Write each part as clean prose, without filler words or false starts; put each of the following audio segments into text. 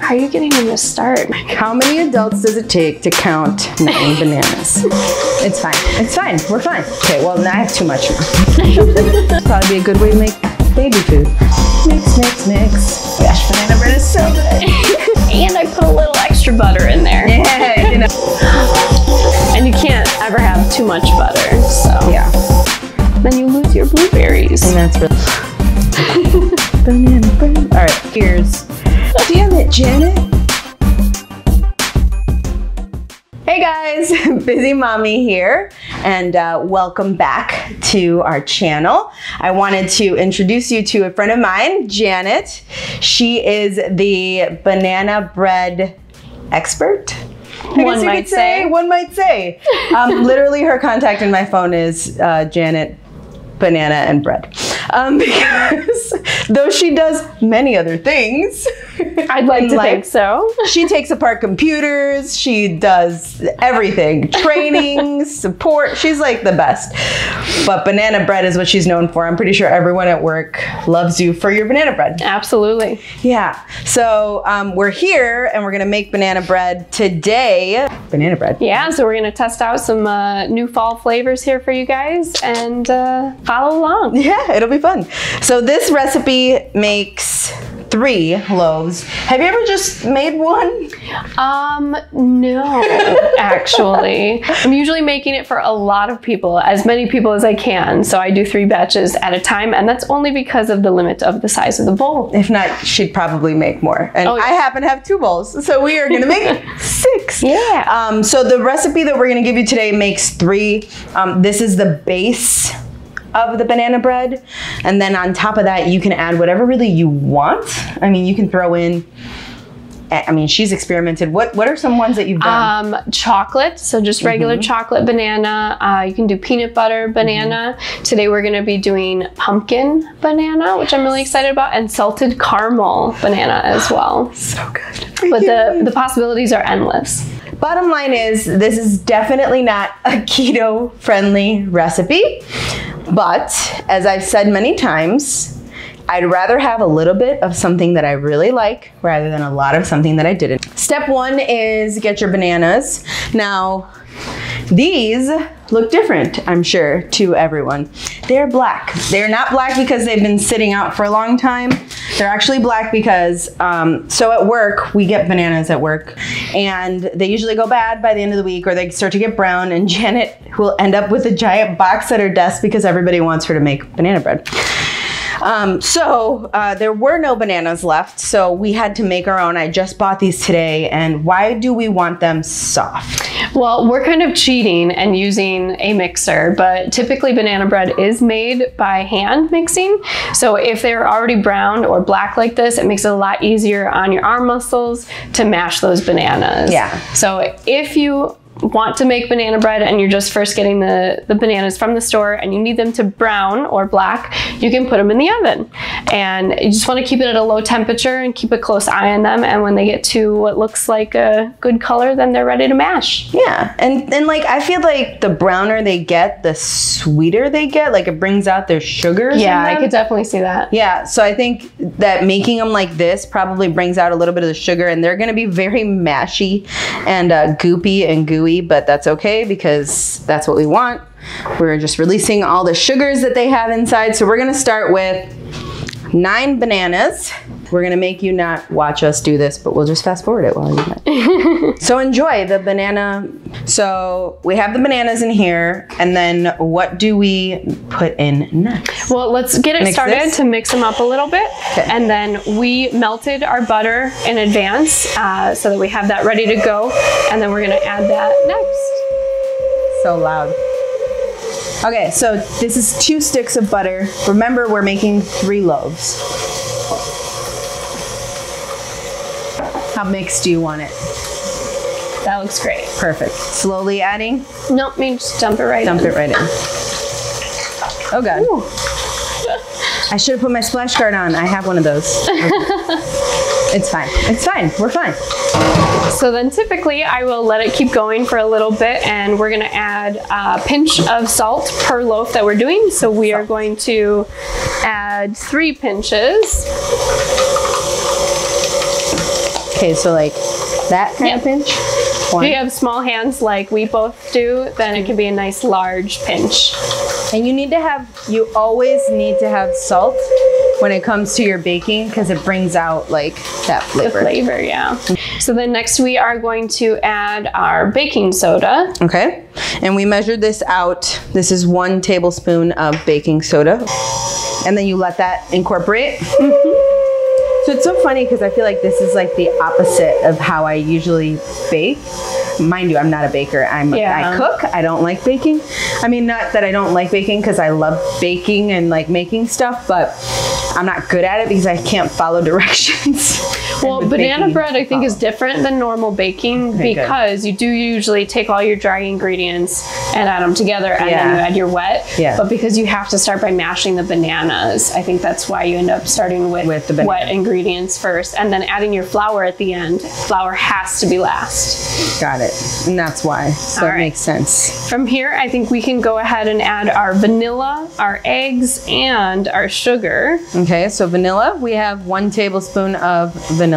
How are you getting them to start? How many adults does it take to count 9 bananas? It's fine. It's fine. We're fine. Okay, well, now I have too much now. Probably be a good way to make baby food. Mix, mix, mix. Gosh, banana bread is so good. And I put a little extra butter in there. Yeah, you know. And you can't ever have too much butter, so. Yeah. Then you lose your blueberries. And that's really... Banana bread. All right, here's Damnit Janet. Hey guys, Busy Mommy here, and welcome back to our channel. I wanted to introduce you to a friend of mine, Janet. She is the banana bread expert. One might say. One might say. Literally, her contact in my phone is Janet Banana and Bread. Because though she does many other things, I'd like to think so. She takes apart computers, she does everything, training, support, she's like the best. But banana bread is what she's known for. I'm pretty sure everyone at work loves you for your banana bread. Absolutely. Yeah, so we're here and we're gonna make banana bread today. Banana bread. Yeah, so we're gonna test out some new fall flavors here for you guys and follow along. Yeah, it'll be fun. So this recipe makes 3 loaves. Have you ever just made one? No, actually. I'm usually making it for a lot of people, as many people as I can. So I do 3 batches at a time, and that's only because of the limit of the size of the bowl. If not, she'd probably make more. And oh, yeah. I happen to have 2 bowls, so we are gonna make 6. Yeah. So the recipe that we're gonna give you today makes 3. This is the base of the banana bread, and then on top of that you can add whatever really you want. I mean, you can throw in, I mean, she's experimented. What are some ones that you've done? Chocolate, so just regular chocolate banana. You can do peanut butter banana. Today we're gonna be doing pumpkin banana, which I'm really excited about, and salted caramel banana as well. So good. But the possibilities are endless. Bottom line is, this is definitely not a keto-friendly recipe, but as I've said many times, I'd rather have a little bit of something that I really like rather than a lot of something that I didn't. Step 1 is get your bananas. Now, these look different, I'm sure, to everyone. They're black. They're not black because they've been sitting out for a long time. They're actually black because, so at work, we get bananas at work, and they usually go bad by the end of the week, or they start to get brown, and Janet will end up with a giant box at her desk because everybody wants her to make banana bread. There were no bananas left, so we had to make our own. I just bought these today, and why do we want them soft? Well, we're kind of cheating and using a mixer, but typically banana bread is made by hand mixing. So if they're already brown or black like this, it makes it a lot easier on your arm muscles to mash those bananas. Yeah. So if you want to make banana bread and you're just first getting the bananas from the store and you need them to brown or black, you can put them in the oven. And you just want to keep it at a low temperature and keep a close eye on them. And when they get to what looks like a good color, then they're ready to mash. Yeah, and like I feel like the browner they get, the sweeter they get. Like it brings out their sugars. Yeah, I could definitely see that. Yeah, so I think that making them like this probably brings out a little bit of the sugar, and they're going to be very mashy and goopy and gooey. But that's okay because that's what we want. We're just releasing all the sugars that they have inside. So we're gonna start with 9 bananas. We're gonna make you not watch us do this, but we'll just fast forward it while you do it. So enjoy the banana. So we have the bananas in here, and then what do we put in next? Well, let's get it started to mix them up a little bit. Okay. And then we melted our butter in advance so that we have that ready to go. And then we're gonna add that next. So loud. Okay, so this is 2 sticks of butter. Remember, we're making 3 loaves. How mixed do you want it? That looks great. Perfect. Slowly adding? Nope, me just dump it right in. Dump it right in. Oh God. Ooh. I should have put my splash guard on. I have one of those. Okay. It's fine. It's fine. We're fine. So then typically I will let it keep going for a little bit, and we're gonna add a pinch of salt per loaf that we're doing. So we are going to add 3 pinches. Okay, so like that kind of pinch. If you have small hands like we both do, then it can be a nice large pinch. And you always need to have salt when it comes to your baking because it brings out like that flavor. The flavor, yeah. So then next we are going to add our baking soda. Okay, and we measured this out. This is 1 tablespoon of baking soda. And then you let that incorporate. So it's so funny because I feel like this is like the opposite of how I usually bake. Mind you, I'm not a baker. I cook. I don't like baking. I mean, not that I don't like baking because I love baking and like making stuff, but I'm not good at it because I can't follow directions. Well, banana bread I think is different than normal baking because you do usually take all your dry ingredients and add them together and then you add your wet. Yeah. But because you have to start by mashing the bananas, I think that's why you end up starting with the wet ingredients first and then adding your flour at the end. Flour has to be last. Got it. And that's why. So it makes sense. From here, I think we can go ahead and add our vanilla, our eggs, and our sugar. Okay, so vanilla, we have 1 tablespoon of vanilla.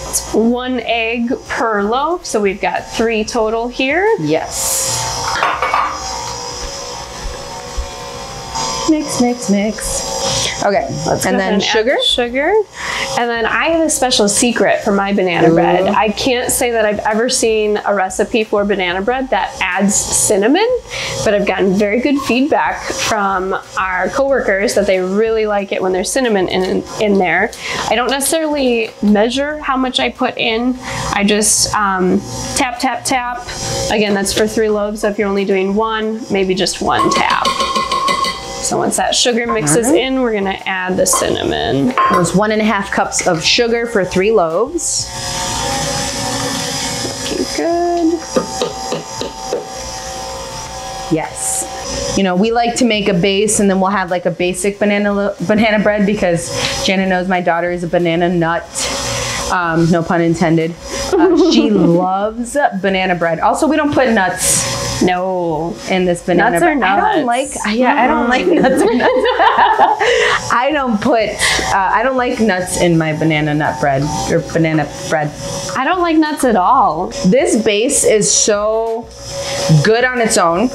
It's 1 egg per loaf, so we've got 3 total here. Yes. Mix, mix, mix. Okay, and then sugar. Sugar. And then I have a special secret for my banana bread. I can't say that I've ever seen a recipe for banana bread that adds cinnamon, but I've gotten very good feedback from our coworkers that they really like it when there's cinnamon in there. I don't necessarily measure how much I put in. I just tap, tap, tap. Again, that's for 3 loaves, so if you're only doing 1, maybe just 1 tap. So once that sugar mixes in, we're gonna add the cinnamon. There's 1.5 cups of sugar for 3 loaves. Looking good. Yes. You know, we like to make a base and then we'll have like a basic banana bread because Janet knows my daughter is a banana nut. No pun intended. She loves banana bread. Also, we don't put nuts. No, in this banana nuts bread. Are nuts. I don't like. I don't like nuts. Or nuts. I don't like nuts in my banana nut bread or banana bread. I don't like nuts at all. This base is so good on its own,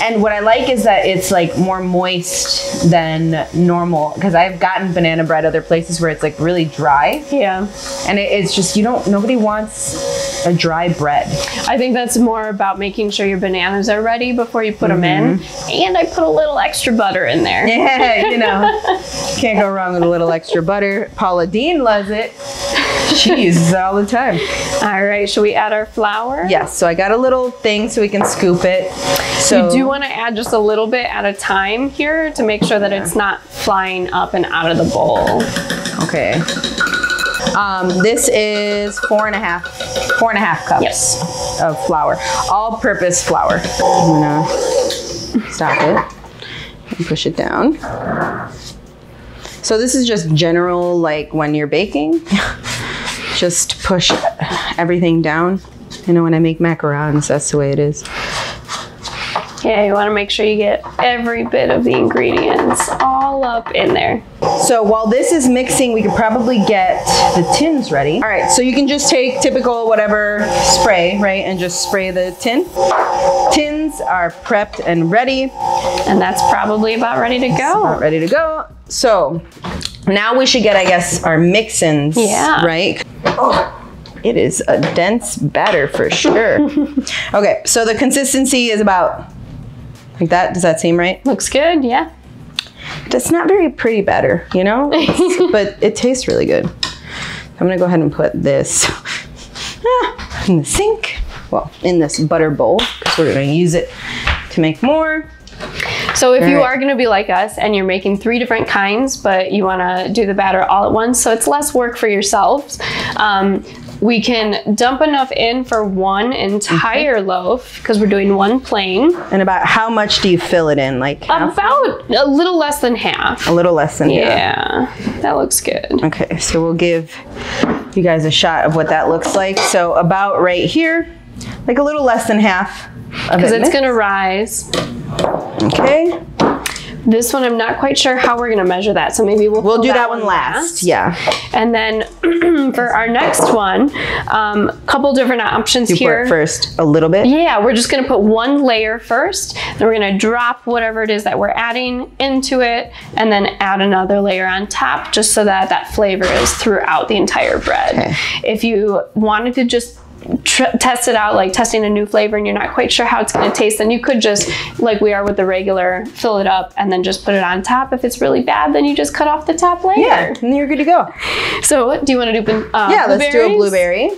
and what I like is that it's like more moist than normal. Because I've gotten banana bread other places where it's like really dry. Yeah, and it's just nobody wants a dry bread. I think that's more about making sure your bananas are ready before you put them in. And I put a little extra butter in there. Yeah, you know, can't go wrong with a little extra butter. Paula Dean loves it. She uses it all the time. All right, should we add our flour? Yes, so I got a little thing so we can scoop it. So you do want to add just a little bit at a time here to make sure that it's not flying up and out of the bowl. Okay. This is 4.5 cups of flour, all-purpose flour. I'm gonna stop it and push it down. So this is just general, like when you're baking, just push everything down. You know, when I make macarons, that's the way it is. Yeah, you want to make sure you get every bit of the ingredients all up in there. So while this is mixing, we could probably get the tins ready. All right, so you can just take typical whatever spray, right, and just spray the tin. Tins are prepped and ready. And that's probably about ready to go. About ready to go. So now we should get, I guess, our mix-ins, right? Oh. It is a dense batter for sure. Okay, so the consistency is about like that. Does that seem right? Looks good, yeah. It's not very pretty batter, you know, but it tastes really good. I'm gonna go ahead and put this in the sink. Well, in this butter bowl, because we're gonna use it to make more. So if you are going to be like us and you're making 3 different kinds, but you want to do the batter all at once, so it's less work for yourselves, we can dump enough in for 1 entire loaf because we're doing 1 plain. And about how much do you fill it in? Like half? About a little less than half. A little less than half. Yeah, that looks good. Okay, so we'll give you guys a shot of what that looks like. So about right here, like a little less than half of it. Because it's going to rise. Okay. This one, I'm not quite sure how we're gonna measure that. So maybe we'll do that one last. Yeah. And then for our next one, couple different options here. Put first a little bit? Yeah, we're just gonna put one layer first. Then we're gonna drop whatever it is that we're adding into it and then add another layer on top just so that that flavor is throughout the entire bread. Okay. If you wanted to just test it out, like testing a new flavor and you're not quite sure how it's going to taste, then you could just, like we are with the regular, fill it up and then just put it on top. If it's really bad, then you just cut off the top layer. Yeah, and you're good to go. So do you want to do yeah, let's do a blueberry.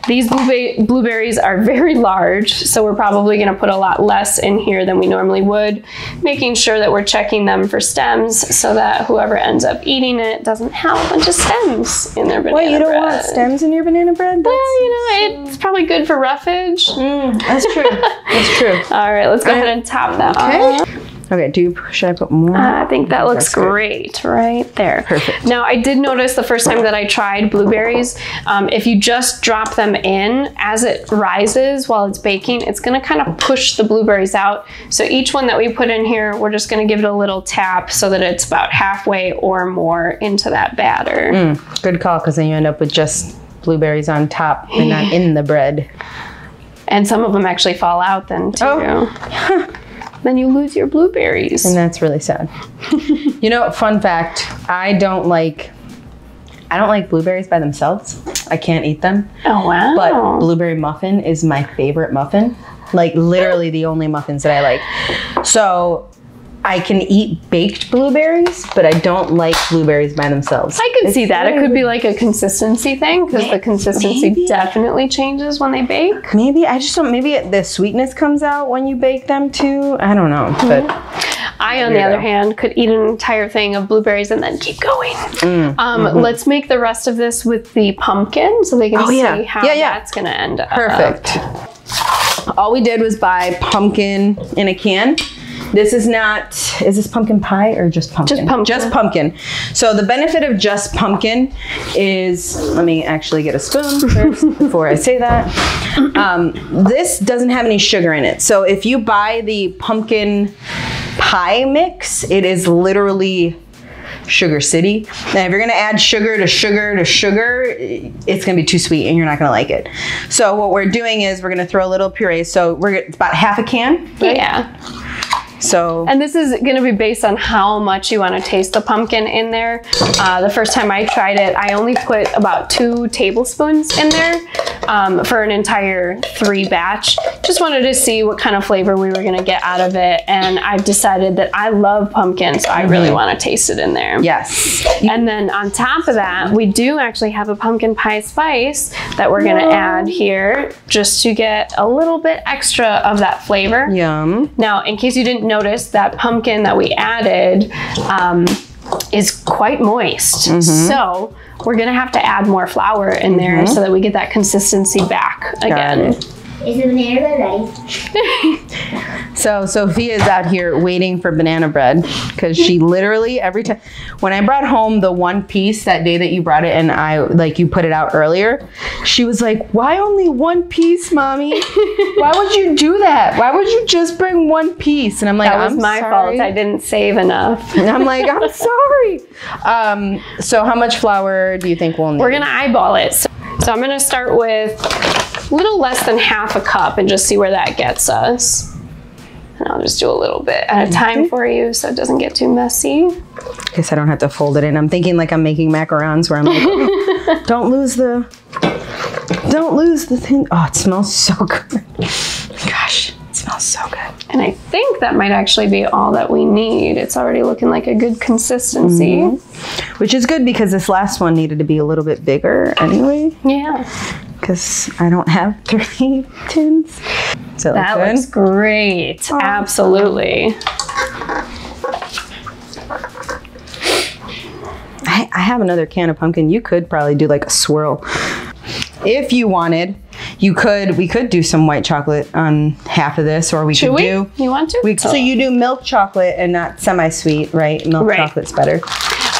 These blueberries are very large, so we're probably going to put a lot less in here than we normally would, making sure that we're checking them for stems so that whoever ends up eating it doesn't have a bunch of stems in their banana bread. Well, you don't want stems in your banana bread? Well, you know, it's probably good for roughage. That's true. That's true. All right, let's go ahead and top that off. Okay, should I put more? I think that looks great right there. Perfect. Now, I did notice the first time that I tried blueberries, if you just drop them in, as it rises while it's baking, it's gonna kind of push the blueberries out. So each one that we put in here, we're just gonna give it a little tap so that it's about halfway or more into that batter. Good call, because then you end up with just blueberries on top and not in the bread. And some of them actually fall out then too. Oh. Then you lose your blueberries. And that's really sad. You know, fun fact, I don't like blueberries by themselves. I can't eat them. Oh, wow. But blueberry muffin is my favorite muffin. Like literally the only muffins that I like. So I can eat baked blueberries, but I don't like blueberries by themselves. I could see that. It could be like a consistency thing because the consistency definitely changes when they bake. Maybe, I just don't, maybe the sweetness comes out when you bake them too. I don't know, but. I, on the other hand, could eat an entire thing of blueberries and then keep going. Let's make the rest of this with the pumpkin so they can see how that's gonna end up. Perfect. All we did was buy pumpkin in a can. This is not, is this pumpkin pie or just pumpkin? Just pumpkin. Just pumpkin. So the benefit of just pumpkin is, let me actually get a spoon first before I say that. This doesn't have any sugar in it. So if you buy the pumpkin pie mix, it is literally Sugar City. Now, if you're gonna add sugar to sugar to sugar, it's gonna be too sweet and you're not gonna like it. So what we're doing is we're gonna throw a little puree. So it's about half a can, right? Yeah. So, and this is going to be based on how much you want to taste the pumpkin in there. The first time I tried it, I only put about 2 tablespoons in there for an entire 3 batch. Just wanted to see what kind of flavor we were going to get out of it. And I've decided that I love pumpkin, so I really want to taste it in there. Yes. And then on top of that, we do actually have a pumpkin pie spice that we're going to add here just to get a little bit extra of that flavor. Yum. Now, in case you didn't notice, that pumpkin that we added is quite moist. So we're gonna have to add more flour in there so that we get that consistency back again. Is the banana bread ready? So Sophia's out here waiting for banana bread because she literally every time, when I brought home the one piece that day that you brought it and you put it out earlier, she was like, why only one piece, Mommy? Why would you do that? Why would you just bring one piece? And I'm like, that was my fault. I didn't save enough. And I'm like, I'm sorry. So how much flour do you think we'll need? We're gonna eyeball it. So I'm gonna start with a little less than half a cup and just see where that gets us. And I'll just do a little bit at a time for you so it doesn't get too messy. I guess I don't have to fold it in. I'm thinking like I'm making macarons where I'm like, oh, don't lose the thing. Oh, it smells so good. Gosh, it smells so good. And I think that might actually be all that we need. It's already looking like a good consistency. Which is good because this last one needed to be a little bit bigger anyway. Yeah. Because I don't have 3 tins. So that looks great. Oh. Absolutely. I have another can of pumpkin. You could probably do like a swirl. If you wanted, we could do some white chocolate on half of this, or Should we? You want to? So you do milk chocolate and not semi-sweet, right? Milk chocolate's better.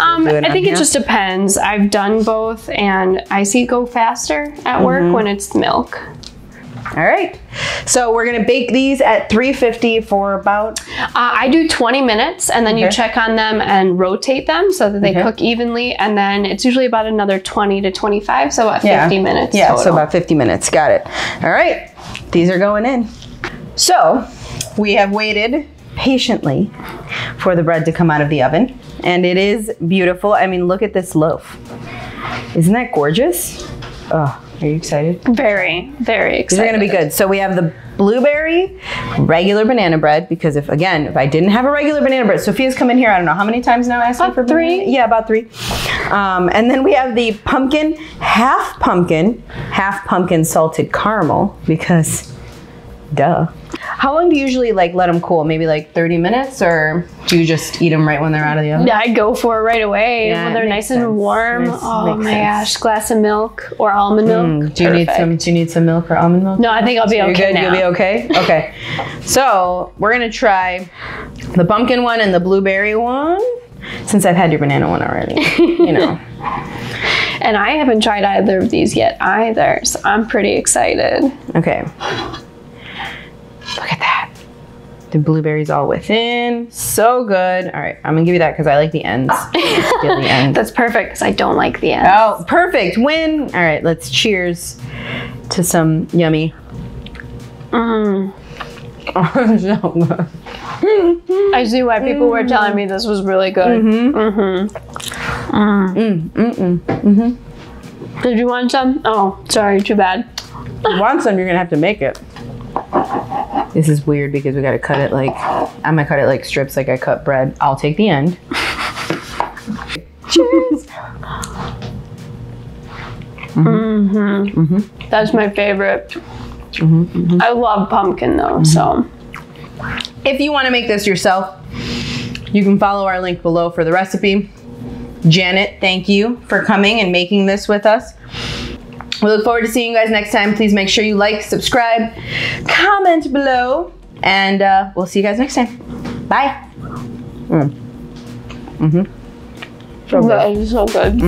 I think it just depends. I've done both and I see it go faster at work when it's milk. All right. So we're gonna bake these at 350 for about... I do 20 minutes and then you check on them and rotate them so that they cook evenly. And then it's usually about another 20 to 25. So about 50 minutes Yeah, total. so about 50 minutes. Got it. All right. These are going in. So we have waited patiently for the bread to come out of the oven. And it is beautiful. I mean, look at this loaf. Isn't that gorgeous? Oh, are you excited? Very, very excited. These are gonna be good. So we have the blueberry, regular banana bread, because if I didn't have a regular banana bread, Sophia's come in here, I don't know how many times now asking for 3. Yeah, about 3. And then we have the half pumpkin salted caramel, because duh. How long do you usually like let them cool? Maybe like 30 minutes, or do you just eat them right when they're out of the oven? Yeah, I go for it right away when they're nice and warm. Oh my gosh, glass of milk or almond milk. Do you need some milk or almond milk? No, I think I'll be okay good? now. You'll be okay? Okay. So we're gonna try the pumpkin one and the blueberry one, since I've had your banana one already, you know. And I haven't tried either of these yet either, so I'm pretty excited. Okay. Look at that. The blueberries all within. So good. All right, I'm gonna give you that because I like the ends. Feel the ends. That's perfect because I don't like the ends. Oh, perfect. Win. All right, let's cheers to some yummy. Oh, so good. I see why people were telling me this was really good. Did you want some? Oh, sorry, too bad. If you want some, you're gonna have to make it. This is weird because we gotta cut it like, I'm gonna cut it like strips like I cut bread. I'll take the end. Cheers. That's my favorite. I love pumpkin though, so. If you wanna make this yourself, you can follow our link below for the recipe. Janet, thank you for coming and making this with us. We look forward to seeing you guys next time. Please make sure you like, subscribe, comment below, and we'll see you guys next time. Bye. So good. That is so good.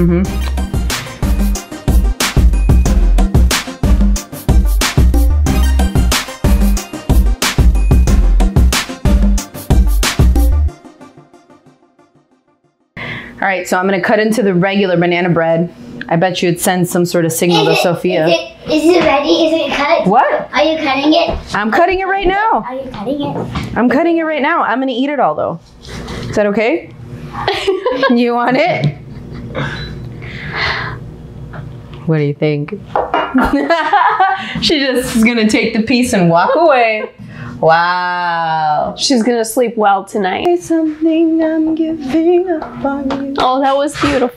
All right, so I'm gonna cut into the regular banana bread. I bet you it sends some sort of signal to Sophia. Is it ready? Is it cut? What? Are you cutting it? I'm cutting it right now. Are you cutting it? I'm cutting it right now. I'm gonna eat it all though. Is that okay? You want it? What do you think? She just is gonna take the piece and walk away. Wow. She's gonna sleep well tonight. Something I'm giving up on you. Oh, that was beautiful.